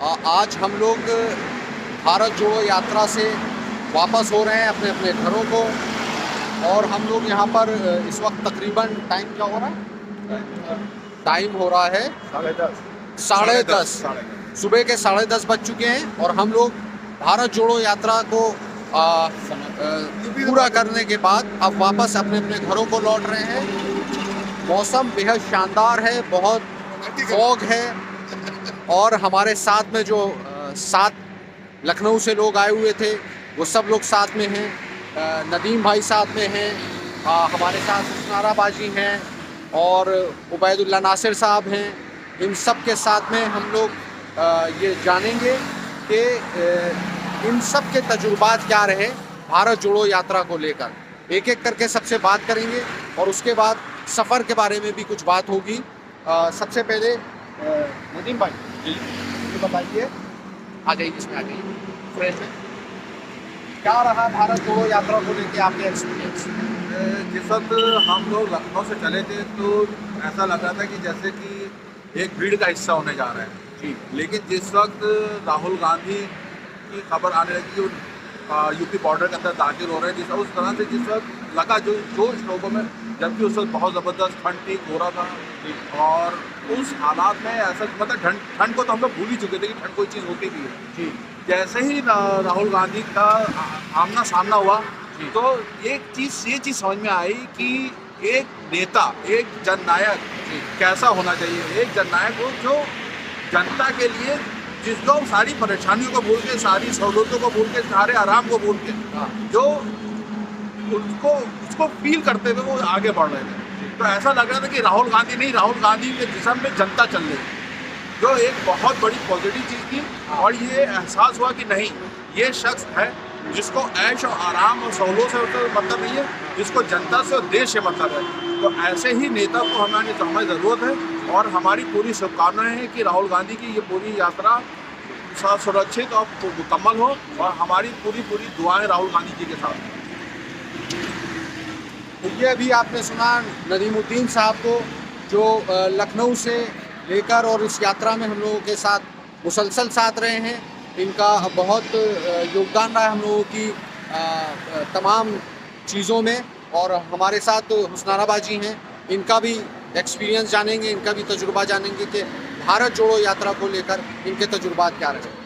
आज हम लोग भारत जोड़ो यात्रा से वापस हो रहे हैं अपने अपने घरों को। और हम लोग यहाँ पर इस वक्त तकरीबन टाइम क्या हो रहा है? टाइम हो रहा है 10:30। साढ़े दस। सुबह के 10:30 बज चुके हैं और हम लोग भारत जोड़ो यात्रा को पूरा करने के बाद अब वापस अपने अपने घरों को लौट रहे हैं। मौसम बेहद शानदार है, बहुत फॉग है। और हमारे साथ में जो 7 लखनऊ से लोग आए हुए थे वो सब लोग साथ में हैं। नदीम भाई साथ में हैं, हमारे साथ हुस्नारा बाजी हैं और उबैदुल्ला नासिर साहब हैं। इन सब के साथ में हम लोग ये जानेंगे कि इन सब के तजुर्बात क्या रहे भारत जोड़ो यात्रा को लेकर। एक एक करके सबसे बात करेंगे और उसके बाद सफ़र के बारे में भी कुछ बात होगी। सबसे पहले नदीम भाई जी बताइए, आ जाइए, इसमें आ जाइए फ्रेश में। क्या रहा भारत जोड़ो यात्रा को लेकर आपके एक्सपीरियंस? जिस वक्त हम लोग लखनऊ से चले थे तो ऐसा लग रहा था कि जैसे कि एक भीड़ का हिस्सा होने जा रहा है जी। लेकिन जिस वक्त राहुल गांधी की खबर आने लगी कि यूपी बॉर्डर के अंदर दाखिल हो रहे हैं, उस तरह से जिस वक्त लगा जो जोश लोगों में, जबकि उस वक्त बहुत ज़बरदस्त ठंड थी, कोहरा था। और उस हालात में ऐसा मतलब ठंड को तो हम लोग भूल ही चुके थे कि ठंड कोई चीज़ होती भी है जी। जैसे ही राहुल गांधी का आमना सामना हुआ तो ये चीज़ समझ में आई कि एक नेता, एक जननायक कैसा होना चाहिए। एक जननायक हो जो जनता के लिए, जिसको सारी परेशानियों को भूल के, सारी सहूलतों को भूल के, सारे आराम को भूल के, जो उसको फील करते हुए वो आगे बढ़ रहे थे। तो ऐसा लग रहा था कि राहुल गांधी नहीं, राहुल गांधी के जिस्म में जनता चल रही, जो एक बहुत बड़ी पॉजिटिव चीज़ थी। और ये एहसास हुआ कि नहीं, ये शख्स है जिसको ऐश और आराम और सहूलत से मतलब नहीं है, जिसको जनता से और देश से मतलब है। तो ऐसे ही नेता को हमारी हमारी ज़रूरत है और हमारी पूरी शुभकामनाएं हैं कि राहुल गांधी की ये पूरी यात्रा सुरक्षित और मुकम्मल हो और हमारी पूरी दुआएं राहुल गांधी जी के साथ। ये अभी आपने सुना नदीमुद्दीन साहब को, जो लखनऊ से लेकर और इस यात्रा में हम लोगों के साथ मुसलसल साथ रहे हैं। इनका बहुत योगदान रहा है हम लोगों की तमाम चीज़ों में। और हमारे साथ हुस्नारा बाजी हैं, इनका भी एक्सपीरियंस जानेंगे, इनका भी तजुर्बा जानेंगे कि भारत जोड़ो यात्रा को लेकर इनके तजुर्बात क्या रहे।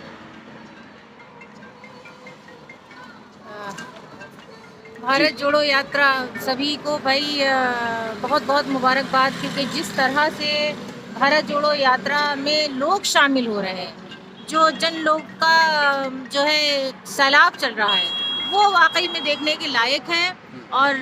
भारत जोड़ो यात्रा सभी को भाई बहुत बहुत मुबारकबाद, क्योंकि जिस तरह से भारत जोड़ो यात्रा में लोग शामिल हो रहे हैं, जो जन लोग का जो है सैलाब चल रहा है, वो वाकई में देखने के लायक है। और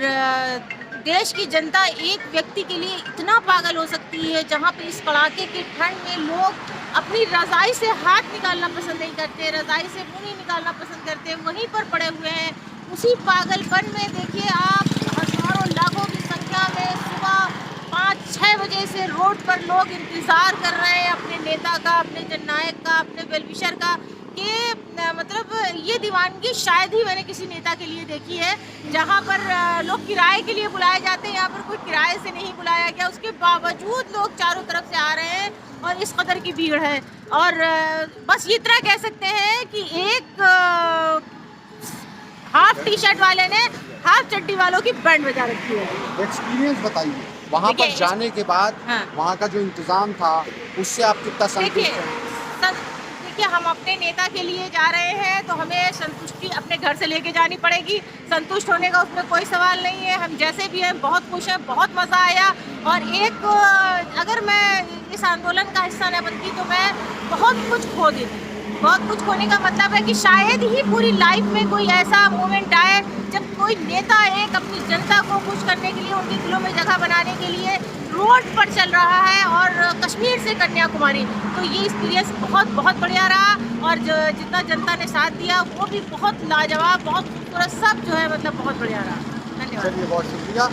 देश की जनता एक व्यक्ति के लिए इतना पागल हो सकती है, जहाँ पे इस कड़ाके की ठंड में लोग अपनी रज़ाई से हाथ निकालना पसंद नहीं करते, रज़ाई से मुँह नहीं निकालना पसंद करते, वहीं पर पड़े हुए हैं। उसी पागलपन में देखिए आप, हज़ारों लाखों की संख्या में सुबह 5-6 बजे से रोड पर लोग इंतज़ार कर रहे हैं अपने नेता का, अपने जननायक का, अपने वेलविशर का। कि मतलब ये दीवानगी शायद ही मैंने किसी नेता के लिए देखी है, जहाँ पर लोग किराए के लिए बुलाए जाते हैं, यहाँ पर कोई किराए से नहीं बुलाया गया। उसके बावजूद लोग चारों तरफ से आ रहे हैं और इस कदर की भीड़ है। और बस ये इतना कह सकते हैं कि एक हाफ टी शर्ट वाले ने हाफ चड्डी वालों की बैंड बजा रखी है। एक्सपीरियंस बताइए वहाँ पर जाने के बाद। हाँ। वहाँ का जो इंतज़ाम था उससे आप कितना संतुष्ट हैं? देखिए, हम अपने नेता के लिए जा रहे हैं तो हमें संतुष्टि अपने घर से लेके जानी पड़ेगी। संतुष्ट होने का उसमें कोई सवाल नहीं है। हम जैसे भी हैं बहुत खुश हैं, बहुत मज़ा आया। और एक अगर मैं इस आंदोलन का हिस्सा न बनती तो मैं बहुत कुछ खो देती। बहुत कुछ खोने का मतलब है कि शायद ही पूरी लाइफ में कोई ऐसा मोमेंट आए जब कोई नेता एक अपनी जनता को खुश करने के लिए, उनके दिलों में जगह बनाने के लिए रोड पर चल रहा है, और कश्मीर से कन्याकुमारी। तो ये एक्सपीरियंस बहुत बहुत बढ़िया रहा। और जो जितना जनता ने साथ दिया वो भी बहुत लाजवाब, बहुत खूबसूरत, सब जो है मतलब बहुत बढ़िया रहा। धन्यवाद। चलिए, बहुत शुक्रिया।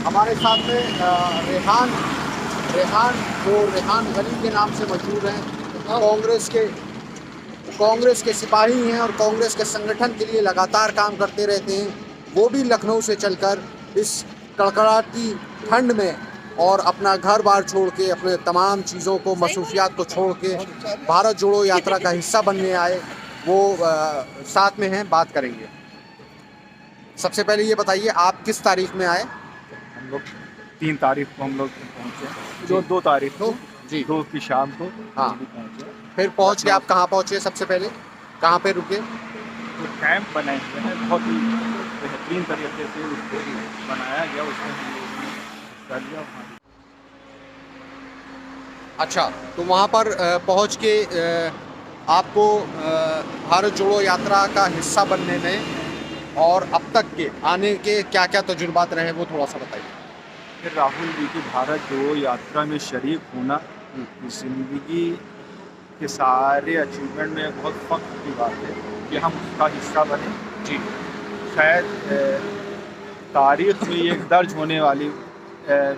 हमारे साथ में रेहान जो रेहान गली के नाम से मशहूर हैं, कांग्रेस के सिपाही हैं और कांग्रेस के संगठन के लिए लगातार काम करते रहते हैं। वो भी लखनऊ से चलकर इस कड़कड़ाती ठंड में और अपना घर बार छोड़ के, अपने तमाम चीज़ों को, मसरूफियात को छोड़ के भारत जोड़ो यात्रा का हिस्सा बनने आए, वो साथ में हैं, बात करेंगे। सबसे पहले ये बताइए, आप किस तारीख में आए? हम लोग 3 तारीख को हम लोग पहुँचे, जो 2 तारीख को जी 2 की शाम को हाँ। दिल्ली पहुँचे। फिर पहुंच के आप कहाँ पहुंचे? सबसे पहले कहाँ पे रुके? जो कैंप बनाए हुए हैं बहुत ही बेहतरीन तरीके से उसको बनाया गया, उसमें हम लोग ने हिस्सा लिया। वहाँ अच्छा, तो वहाँ पर पहुँच के आपको भारत जोड़ो यात्रा का हिस्सा बनने में और अब तक के आने के क्या क्या तजुर्बात रहे, वो थोड़ा सा बताइए। फिर राहुल जी की भारत जोड़ो यात्रा में शरीक होना ज़िंदगी के सारे अचीवमेंट में बहुत फ़ख्र की बात है कि हम उसका हिस्सा बने। जी शायद तारीख़ में ये एक दर्ज होने वाली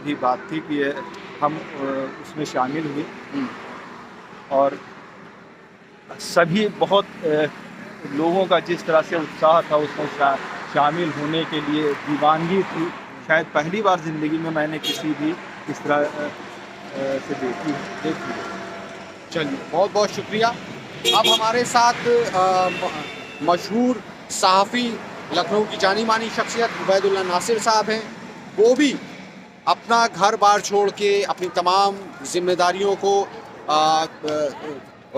भी बात थी कि हम उसमें शामिल हुए और सभी बहुत लोगों का जिस तरह से उत्साह था उसमें शामिल होने के लिए दीवानगी थी। शायद पहली बार ज़िंदगी में मैंने किसी भी इस तरह से देखी। चलिए, बहुत बहुत शुक्रिया। अब हमारे साथ मशहूर सहाफ़ी, लखनऊ की जानी मानी शख्सियत उबैदुल्लाह नासिर साहब हैं। वो भी अपना घर बार छोड़ के अपनी तमाम जिम्मेदारियों को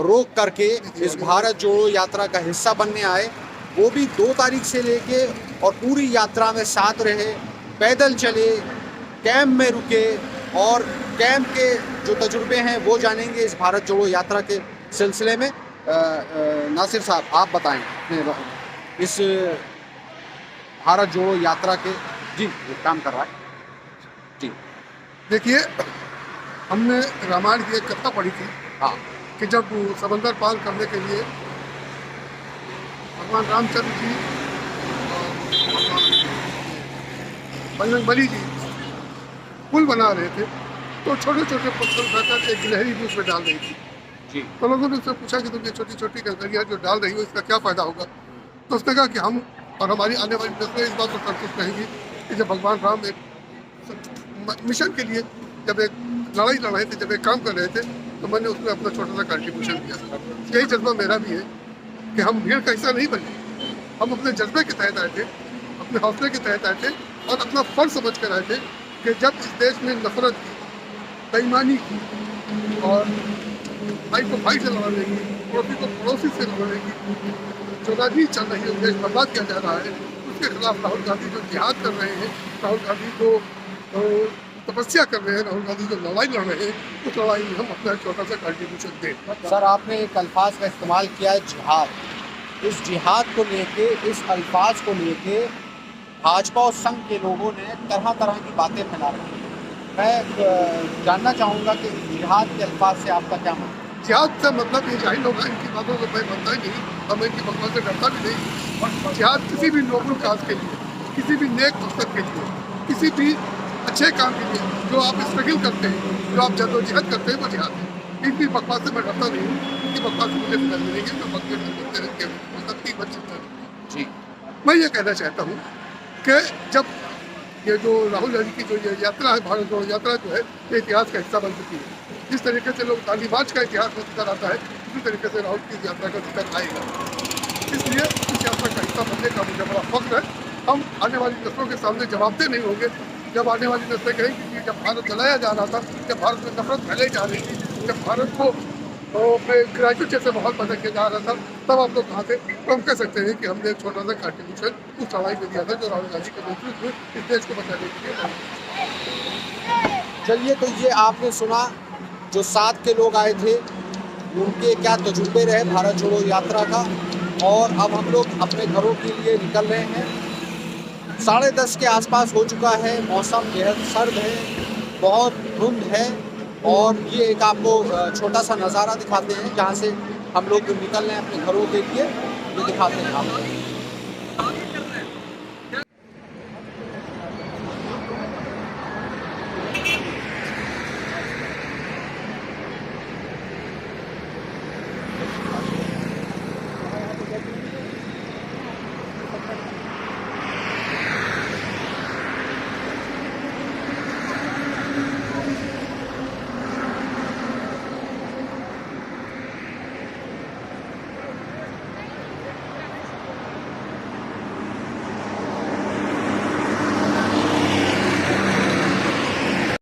रोक करके इस भारत जोड़ो यात्रा का हिस्सा बनने आए। वो भी 2 तारीख से लेके और पूरी यात्रा में साथ रहे, पैदल चले, कैंप में रुके और कैंप के जो तजुर्बे हैं वो जानेंगे इस भारत जोड़ो यात्रा के सिलसिले में। नासिर साहब, आप बताएं इस भारत जोड़ो यात्रा के। जी, काम कर रहा है जी। देखिए, हमने रामायण की एक कथा पढ़ी थी हाँ कि जब समंदर पार करने के लिए भगवान रामचंद्र जी और बजरंग बली जी पुल बना रहे थे तो छोटे छोटे पत्थर उठाकर एक गिलहरी भी उसमें डाल रही थी जी। तो लोगों ने उससे पूछा कि तुम ये छोटी छोटी कंकरियाँ जो डाल रही हो इसका क्या फ़ायदा होगा? तो उसने कहा कि हम और हमारी आने वाली नस्लें इस बात पर संतुष्ट रहेंगी कि जब भगवान राम एक मिशन के लिए जब एक लड़ाई लड़ रहे थे, जब एक काम कर रहे थे, तो मैंने उसमें अपना छोटा सा कंट्रीब्यूशन दिया। यही जज्बा मेरा भी है कि हम भीड़ का हिस्सा नहीं बने, हम अपने जज्बे के तहत आए थे, अपने हौसले के तहत आए थे और अपना फर्ज समझ कर आए थे कि जब इस देश में नफरत की, बेईमानी की और भाई को भाई से लड़ाने की, पड़ोसी को पड़ोसी से लड़ाने की जो राजनीति चल रही है, देश बर्बाद किया जा रहा है, उसके खिलाफ राहुल गांधी जो जिहाद कर रहे हैं, राहुल गांधी जो तपस्या कर रहे हैं, राहुल गांधी जो लड़ाई लड़ रहे हैं, उस लड़ाई में हम अपना छोटा सा कंट्रीब्यूशन दें। सर, आपने एक अल्फाज का इस्तेमाल किया है, जिहाद। इस जिहाद को लेके, इस अल्फाज को लेके भाजपा और संघ के लोगों ने तरह तरह की बातें फैला रही हैं। मैं जानना चाहूँगा कि जिहाद के अल्फाज से आपका क्या मतलब? जिहाद से मतलब ये जाहिर होगा, इनकी बातों को मैं बनता ही नहीं और मैं इनकी बकवास से डरता भी नहीं। और जिहाद किसी भी नोबल काज के लिए, किसी भी नेक मकसद के लिए, किसी भी अच्छे काम के लिए जो आप स्ट्रगल करते हैं, जो आप जद्दोजहद करते हैं, वो जिहाद है। इनकी बकवास से मैं डरता नहीं हूँ, इनकी बकवास से मुझे फिक्र नहीं है, मैं बकवास करते रहते हैं, सबकी बच्चे जी। मैं ये कहना चाहता हूँ कि जब ये जो राहुल गांधी की जो ये यात्रा है, भारत जोड़ो यात्रा जो है, ये इतिहास का हिस्सा बन चुकी है। जिस तरीके से लोग गांधी मार्च का इतिहास में जिक्र आता है, उसी तरीके से राहुल की यात्रा का जिक्र आएगा। इसलिए इस यात्रा का हिस्सा बनने का मुझे बड़ा फख्र है। हम आने वाली नस्लों के सामने जवाबदेह नहीं होंगे। जब आने वाली नस्लें कहेंगी कि जब भारत जलाया जा रहा था, जब भारत में नफरत फैलाई जा रही थी, जब भारत को ग्रेजुएट जैसे माहौल पैदा किया जा रहा था, तब आप लोग कहाँ थे? तो हम कह सकते हैं कि हमने एक छोटा सा कंट्रीब्यूशन उस लड़ाई में दिया था जो राहुल गांधी के नेतृत्व में इस देश को बचाने के लिए। चलिए, तो ये आपने सुना जो साथ के लोग आए थे, उनके क्या तजुर्बे रहे भारत जोड़ो यात्रा का। और अब हम लोग अपने घरों के लिए निकल रहे हैं। 10:30 के आसपास हो चुका है, मौसम बेहद सर्द है, बहुत धुंध है। और ये एक आपको छोटा सा नज़ारा दिखाते हैं जहाँ से हम लोग निकल रहे हैं अपने घरों के लिए, ये दिखाते हैं आपको।